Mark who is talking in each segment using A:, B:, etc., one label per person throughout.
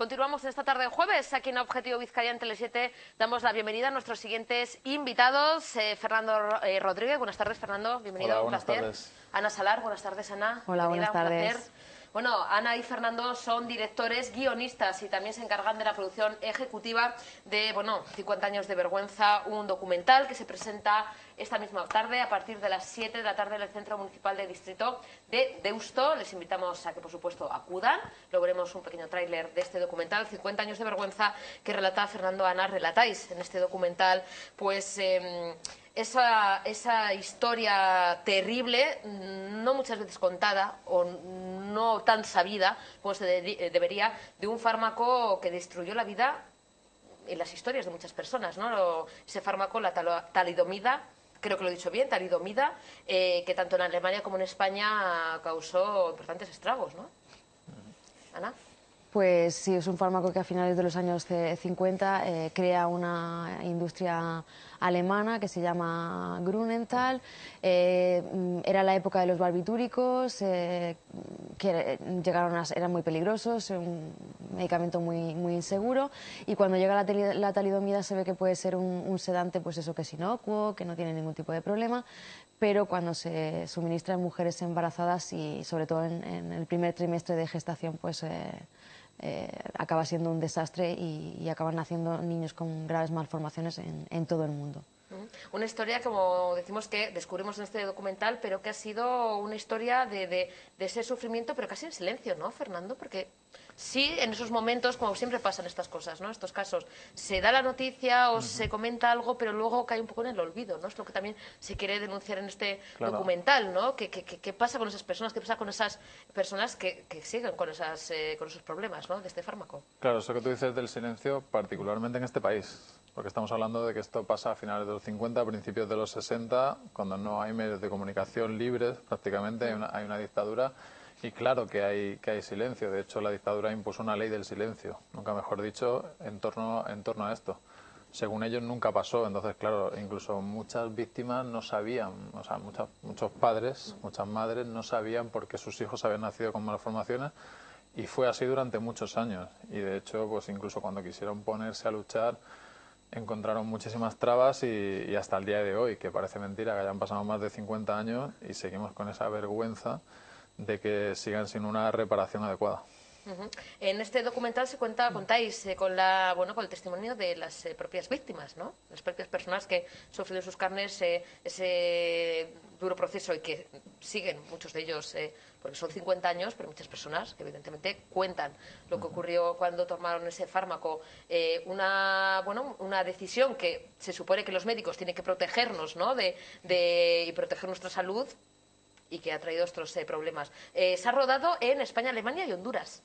A: Continuamos en esta tarde de jueves aquí en Objetivo Vizcaya en Tele7. Damos la bienvenida a nuestros siguientes invitados. Fernando Rodríguez, buenas tardes, Fernando, bienvenido.
B: Hola,
A: un
B: buenas
A: placer.
B: tardes.
A: Ana Salar, buenas tardes, Ana.
C: Hola,
A: Bienvenida,
C: buenas tardes.
A: un placer. Bueno, Ana y Fernando son directores, guionistas y también se encargan de la producción ejecutiva de, 50 años de vergüenza, un documental que se presenta esta misma tarde a partir de las 7 de la tarde en el Centro Municipal de Distrito de Deusto. Les invitamos a que, por supuesto, acudan. Luego veremos un pequeño tráiler de este documental, 50 años de vergüenza, que relata Fernando. Ana, relatáis en este documental, pues... Esa historia terrible, no muchas veces contada o no tan sabida como se debería, de un fármaco que destruyó la vida y las historias de muchas personas, ¿no? Ese fármaco, la talidomida, creo que lo he dicho bien, talidomida, que tanto en Alemania como en España causó importantes estragos, ¿no? Ana.
C: Pues sí, es un fármaco que a finales de los años 50 crea una industria alemana que se llama Grünenthal. Era la época de los barbitúricos, que eran muy peligrosos, un medicamento muy inseguro, y cuando llega la talidomida se ve que puede ser un sedante, pues eso, que es inocuo, que no tiene ningún tipo de problema, pero cuando se suministra en mujeres embarazadas y sobre todo en el primer trimestre de gestación, pues acaba siendo un desastre y acaban naciendo niños con graves malformaciones en todo el mundo.
A: Una historia, como decimos, que descubrimos en este documental, pero que ha sido una historia de ese sufrimiento, pero casi en silencio, ¿no, Fernando? Porque sí, en esos momentos, como siempre pasan estas cosas, ¿no? Estos casos, se da la noticia o se comenta algo, pero luego cae un poco en el olvido, ¿no? Es lo que también se quiere denunciar en este documental, ¿no? ¿Qué pasa con esas personas? ¿Qué pasa con esas personas que siguen con esos problemas, ¿no? De este fármaco?
B: Claro, eso que tú dices del silencio, particularmente en este país, porque estamos hablando de que esto pasa a finales de los 50, a principios de los 60, cuando no hay medios de comunicación libres, prácticamente hay una dictadura, y claro que hay silencio. De hecho, la dictadura impuso una ley del silencio, nunca mejor dicho, en torno a esto. Según ellos nunca pasó, entonces claro, incluso muchas víctimas no sabían, o sea, muchos padres, muchas madres no sabían por qué sus hijos habían nacido con malformaciones, y fue así durante muchos años. Y de hecho, pues incluso cuando quisieron ponerse a luchar, encontraron muchísimas trabas y hasta el día de hoy, que parece mentira que hayan pasado más de 50 años y seguimos con esa vergüenza de que sigan sin una reparación adecuada.
A: En este documental contáis con el testimonio de las propias víctimas, ¿no? Las propias personas que sufren en sus carnes ese duro proceso y que siguen, muchos de ellos, porque son 50 años, pero muchas personas que evidentemente cuentan lo que ocurrió cuando tomaron ese fármaco. Una decisión que se supone que los médicos tienen que protegernos, ¿no? y proteger nuestra salud, y que ha traído estos problemas. Se ha rodado en España, Alemania y Honduras.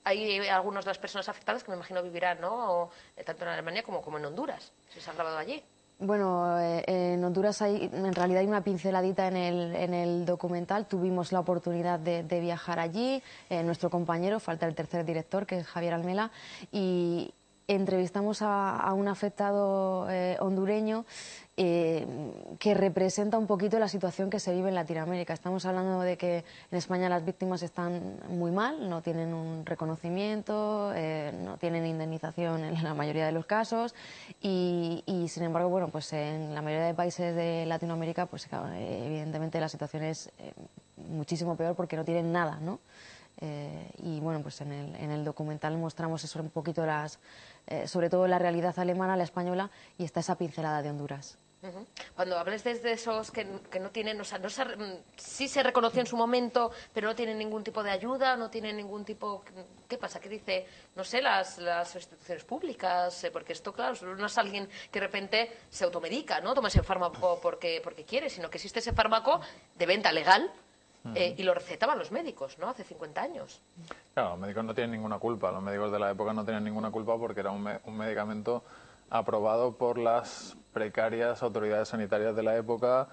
A: Hay algunas de las personas afectadas que me imagino vivirán, ¿no? Tanto en Alemania como en Honduras. ¿Se ha grabado allí?
C: Bueno, en Honduras en realidad hay una pinceladita en el documental. Tuvimos la oportunidad de viajar allí. Nuestro compañero, falta el tercer director, que es Javier Almela, y entrevistamos a un afectado hondureño que representa un poquito la situación que se vive en Latinoamérica. Estamos hablando de que en España las víctimas están muy mal, no tienen un reconocimiento, no tienen indemnización en la mayoría de los casos y sin embargo, bueno, pues en la mayoría de países de Latinoamérica, pues evidentemente la situación es muchísimo peor porque no tienen nada, ¿no? Y bueno, pues en el documental mostramos eso un poquito, sobre todo la realidad alemana, la española, y está esa pincelada de Honduras.
A: Cuando hables de esos que no tienen, o sea, sí se reconoció en su momento, pero no tienen ningún tipo de ayuda, no tienen ningún tipo... ¿Qué pasa? ¿Qué dice, no sé, las instituciones públicas? Porque esto, claro, no es alguien que de repente se automedica, ¿no? Toma ese fármaco porque quiere, sino que existe ese fármaco de venta legal y lo recetaban los médicos, ¿no? Hace 50 años.
B: Claro, los médicos no tienen ninguna culpa, los médicos de la época no tenían ninguna culpa porque era un medicamento aprobado por las precarias autoridades sanitarias de la época,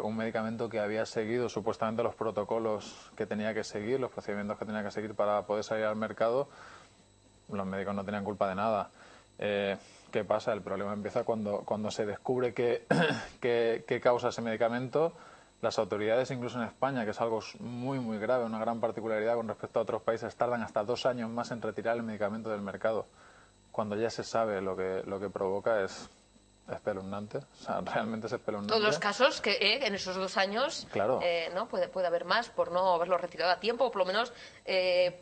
B: un medicamento que había seguido supuestamente los protocolos que tenía que seguir, los procedimientos que tenía que seguir para poder salir al mercado. Los médicos no tenían culpa de nada. ¿Qué pasa? El problema empieza cuando se descubre qué causa ese medicamento, Las autoridades, incluso en España, que es algo muy, muy grave, una gran particularidad con respecto a otros países, tardan hasta 2 años más en retirar el medicamento del mercado. Cuando ya se sabe lo que provoca es espeluznante, o sea, realmente es espeluznante.
A: Todos los casos que en esos 2 años
B: Claro.
A: ¿no? puede haber más por no haberlo retirado a tiempo, o por lo menos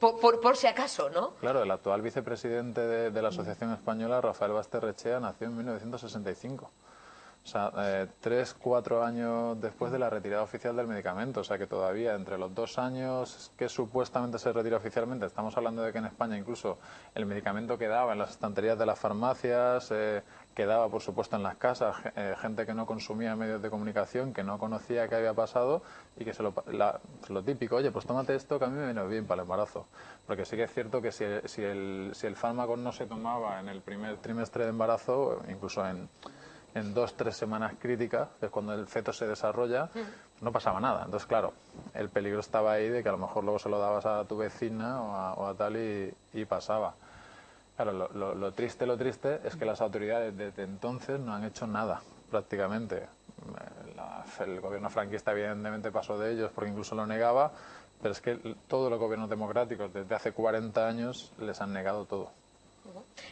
A: por si acaso, ¿no?
B: Claro, el actual vicepresidente de la Asociación Española, Rafael Basterrechea, nació en 1965. O sea, 3, 4 años después de la retirada oficial del medicamento. O sea, que todavía entre los 2 años que supuestamente se retira oficialmente, estamos hablando de que en España incluso el medicamento quedaba en las estanterías de las farmacias, quedaba, por supuesto, en las casas, gente que no consumía medios de comunicación, que no conocía qué había pasado y que lo típico, oye, pues tómate esto que a mí me viene bien para el embarazo. Porque sí que es cierto que si el fármaco no se tomaba en el primer trimestre de embarazo, incluso en 2, 3 semanas críticas, que es cuando el feto se desarrolla, no pasaba nada. Entonces, claro, el peligro estaba ahí de que a lo mejor luego se lo dabas a tu vecina o a tal y pasaba. Claro, lo triste es que las autoridades desde entonces no han hecho nada, prácticamente. El gobierno franquista evidentemente pasó de ellos porque incluso lo negaba, pero es que todos los gobiernos democráticos desde hace 40 años les han negado todo.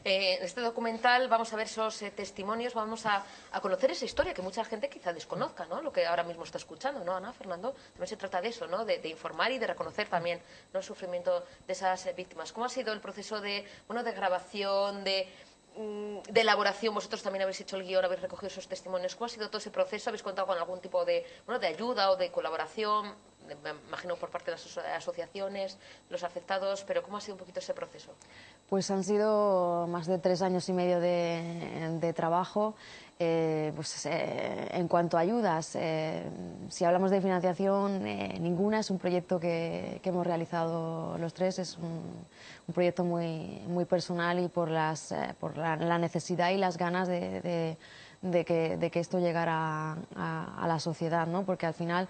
A: En este documental vamos a ver esos testimonios, vamos a conocer esa historia que mucha gente quizá desconozca, ¿no? Lo que ahora mismo está escuchando, ¿no, Ana, Fernando? También se trata de eso, ¿no? De informar y de reconocer también, ¿no?, el sufrimiento de esas víctimas. ¿Cómo ha sido el proceso de grabación, de elaboración? Vosotros también habéis hecho el guión, habéis recogido esos testimonios. ¿Cómo ha sido todo ese proceso? ¿Habéis contado con algún tipo de ayuda o de colaboración? Me imagino por parte de las asociaciones, los afectados, pero ¿cómo ha sido un poquito ese proceso?
C: Pues han sido más de 3 años y medio de trabajo. En cuanto a ayudas, si hablamos de financiación, ninguna. Es un proyecto que hemos realizado los tres. Es un proyecto muy, muy personal y por la necesidad y las ganas de que esto llegara a la sociedad, ¿no? Porque al final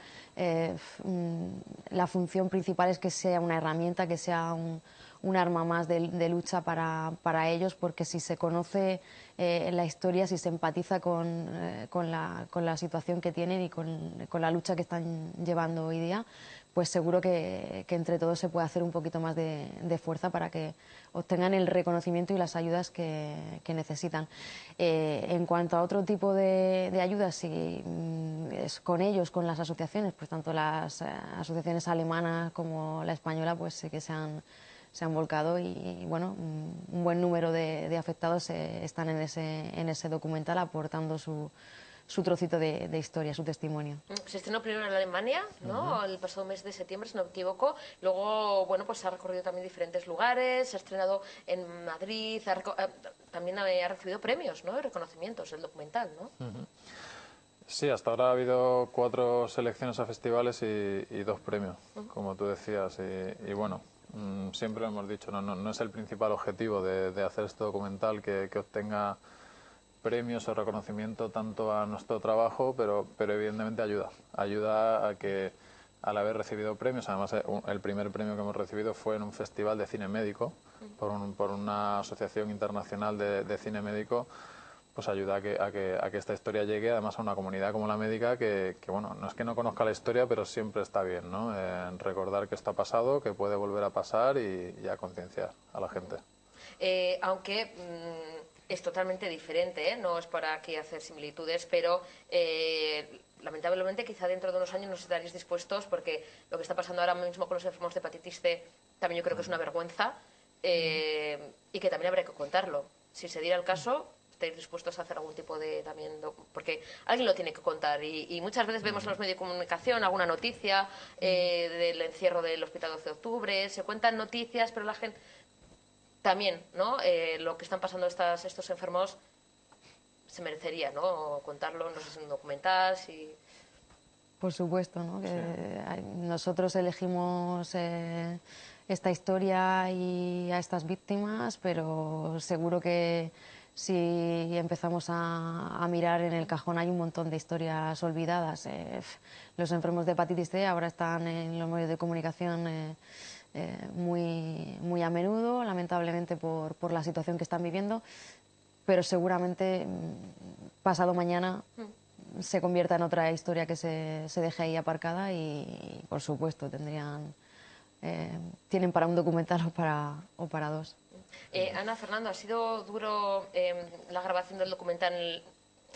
C: la función principal es que sea una herramienta, que sea un arma más de lucha para ellos, porque si se conoce la historia, si se empatiza con la situación que tienen y con la lucha que están llevando hoy día, pues seguro que entre todos se puede hacer un poquito más de fuerza para que obtengan el reconocimiento y las ayudas que necesitan. En cuanto a otro tipo de ayudas, si es con ellos, con las asociaciones, pues tanto las asociaciones alemanas como la española, pues sí que se han volcado y bueno, un buen número de afectados están en ese documental aportando su trocito de historia, su testimonio.
A: Se estrenó primero en Alemania, ¿no? El pasado mes de septiembre, si no me equivoco. Luego, bueno, pues ha recorrido también diferentes lugares, se ha estrenado en Madrid, también ha recibido premios, ¿no?, y reconocimientos, el documental, ¿no?
B: Sí, hasta ahora ha habido 4 selecciones a festivales y 2 premios, como tú decías. Y bueno, siempre lo hemos dicho, no es el principal objetivo de hacer este documental que obtenga premios o reconocimiento tanto a nuestro trabajo, pero evidentemente ayuda a que al haber recibido premios, además el primer premio que hemos recibido fue en un festival de cine médico por una asociación internacional de cine médico, pues ayuda a que esta historia llegue además a una comunidad como la médica que bueno, no es que no conozca la historia, pero siempre está bien, ¿no? Recordar que esto ha pasado, que puede volver a pasar y a concienciar a la gente.
A: Aunque es totalmente diferente, ¿eh? No es para aquí hacer similitudes, pero lamentablemente quizá dentro de unos años no estaréis dispuestos, porque lo que está pasando ahora mismo con los enfermos de hepatitis C también yo creo que es una vergüenza y que también habría que contarlo. Si se diera el caso, estáis dispuestos a hacer algún tipo de también, porque alguien lo tiene que contar y muchas veces vemos en los medios de comunicación alguna noticia del encierro del hospital 12 de octubre, se cuentan noticias, pero la gente también, ¿no? Lo que están pasando estos enfermos se merecería, ¿no?, contarlo, no sé si en un documental, si...
C: Por supuesto, ¿no? Que
B: Sí.
C: nosotros elegimos esta historia y a estas víctimas, pero seguro que si empezamos a mirar en el cajón hay un montón de historias olvidadas. Los enfermos de hepatitis C ahora están en los medios de comunicación muy a menudo, lamentablemente por la situación que están viviendo, pero seguramente pasado mañana se convierta en otra historia que se deje ahí aparcada y por supuesto tienen para un documental o para dos.
A: Ana, Fernando, ¿ha sido duro la grabación del documental en el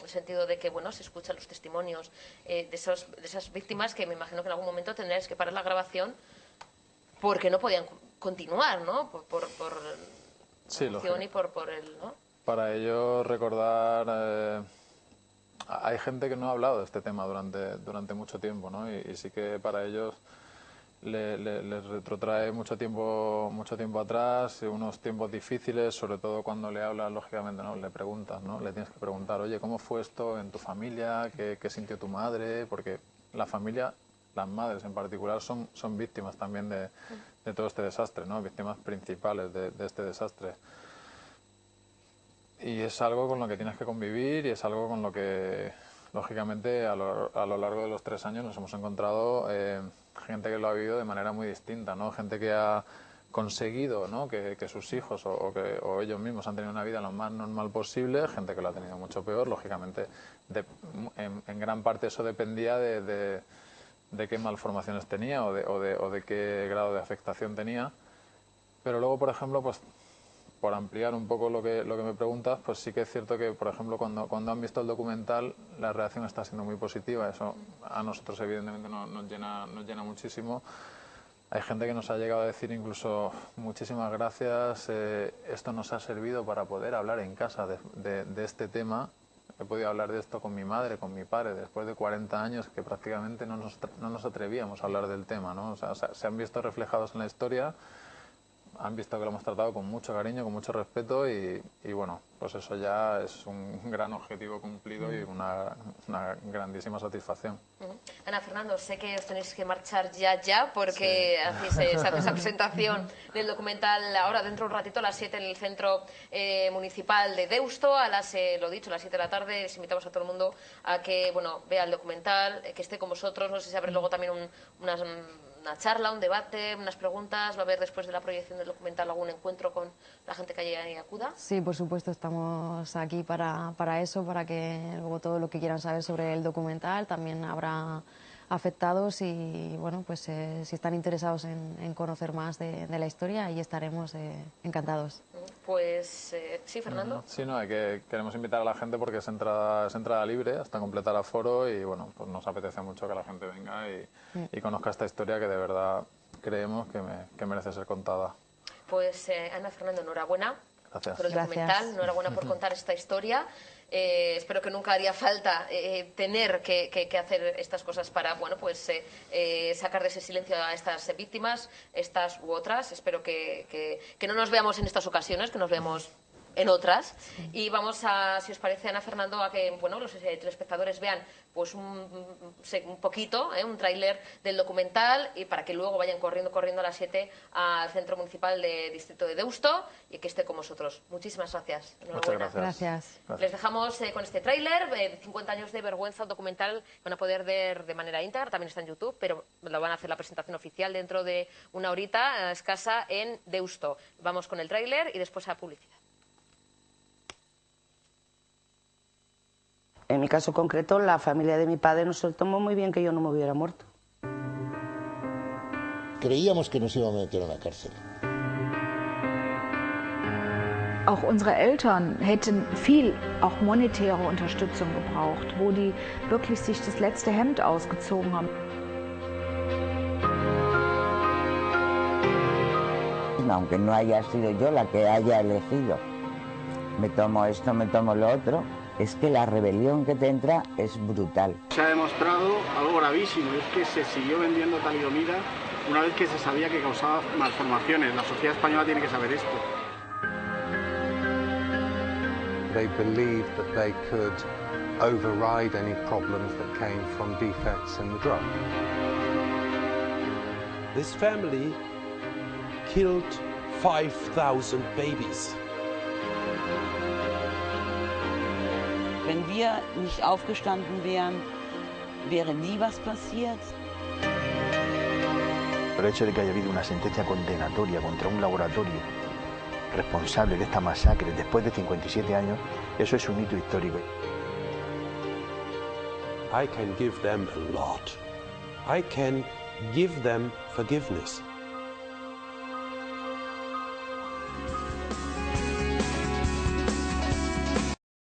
A: sentido de que, bueno, se escuchan los testimonios de esas víctimas que me imagino que en algún momento tendréis que parar la grabación porque no podían continuar, ¿no? Por
B: Sí,
A: la emoción y por el, ¿no?
B: Para ello recordar, hay gente que no ha hablado de este tema durante mucho tiempo, ¿no? Y sí que para ellos les retrotrae mucho tiempo atrás, unos tiempos difíciles, sobre todo cuando le hablas, lógicamente, ¿no? Le preguntas, ¿no? Le tienes que preguntar, oye, ¿cómo fue esto en tu familia? ¿Qué sintió tu madre? Porque la familia, las madres en particular, son víctimas también de todo este desastre, ¿no? Víctimas principales de este desastre. Y es algo con lo que tienes que convivir y es algo con lo que, lógicamente, a lo largo de los 3 años nos hemos encontrado gente que lo ha vivido de manera muy distinta, ¿no? Gente que ha conseguido, ¿no? que sus hijos o ellos mismos han tenido una vida lo más normal posible, gente que lo ha tenido mucho peor, lógicamente. En gran parte eso dependía de qué malformaciones tenía o de qué grado de afectación tenía. Pero luego, por ejemplo, pues por ampliar un poco lo que me preguntas, pues sí que es cierto que, por ejemplo, cuando han visto el documental, la reacción está siendo muy positiva. Eso a nosotros, evidentemente, nos llena muchísimo. Hay gente que nos ha llegado a decir incluso, muchísimas gracias, esto nos ha servido para poder hablar en casa de este tema. He podido hablar de esto con mi madre, con mi padre, después de 40 años que prácticamente no nos atrevíamos a hablar del tema, ¿no? O sea, se han visto reflejados en la historia, han visto que lo hemos tratado con mucho cariño, con mucho respeto y bueno, pues eso ya es un gran objetivo cumplido y una grandísima satisfacción.
A: Ana, Fernando, sé que os tenéis que marchar ya porque sí. se hace esa presentación del documental ahora dentro de un ratito a las 7 en el Centro Municipal de Deusto, a las, lo dicho, a las 7 de la tarde. Les invitamos a todo el mundo a que, bueno, vea el documental, que esté con vosotros. No sé si habrá luego también una charla, un debate, unas preguntas. ¿Va a haber después de la proyección del documental algún encuentro con la gente que allí acuda?
C: Sí, por supuesto, estamos aquí para eso, para que luego todo lo que quieran saber sobre el documental. También habrá afectados y, bueno, pues si están interesados en conocer más de la historia, ahí estaremos encantados.
A: Pues sí, Fernando.
B: Sí, no, queremos invitar a la gente porque es entrada libre hasta completar aforo y bueno, pues nos apetece mucho que la gente venga y conozca esta historia que de verdad creemos que merece ser contada.
A: Pues Ana, Fernando, enhorabuena.
B: Gracias.
A: Por el documental, enhorabuena por contar esta historia. Espero que nunca haría falta tener que hacer estas cosas para, bueno, pues sacar de ese silencio a estas víctimas, estas u otras. Espero que no nos veamos en estas ocasiones, que nos veamos en otras. Sí. Y vamos a, si os parece, Ana, Fernando, a que, bueno, los telespectadores vean pues un poquito, un tráiler del documental y para que luego vayan corriendo a las 7 al Centro Municipal de Distrito de Deusto y que esté con vosotros. Muchísimas gracias.
B: Enhorabuena.
C: Muchas gracias.
A: Les dejamos con este tráiler, 50 años de vergüenza, documental, van a poder ver de manera íntegra, también está en YouTube, pero lo van a hacer la presentación oficial dentro de una horita escasa en Deusto. Vamos con el tráiler y después a la publicidad.
D: En mi caso concreto, la familia de mi padre no se lo tomó muy bien que yo no me hubiera muerto.
E: Creíamos que nos iban a meter en la cárcel.
F: Auch unsere Eltern hätten viel auch monetäre Unterstützung gebraucht, wo die wirklich sich das letzte Hemd ausgezogen haben.
G: Aunque no haya sido yo la que haya elegido, me tomo esto, me tomo lo otro. Es que la rebelión que te entra es brutal.
H: Se ha demostrado algo gravísimo, es que se siguió vendiendo talidomida una vez que se sabía que causaba malformaciones. La sociedad española tiene que saber esto.
I: They believed that they could override any problems that came from defects in the drug.
J: This family killed 5,000 babies.
K: Wenn wir nicht aufgestanden wären, wäre nie was passiert.
L: Pero el hecho de que haya habido una sentencia condenatoria contra un laboratorio responsable de esta masacre después de 57 años, eso es un hito histórico.
J: I can give them a lot. I can give them forgiveness.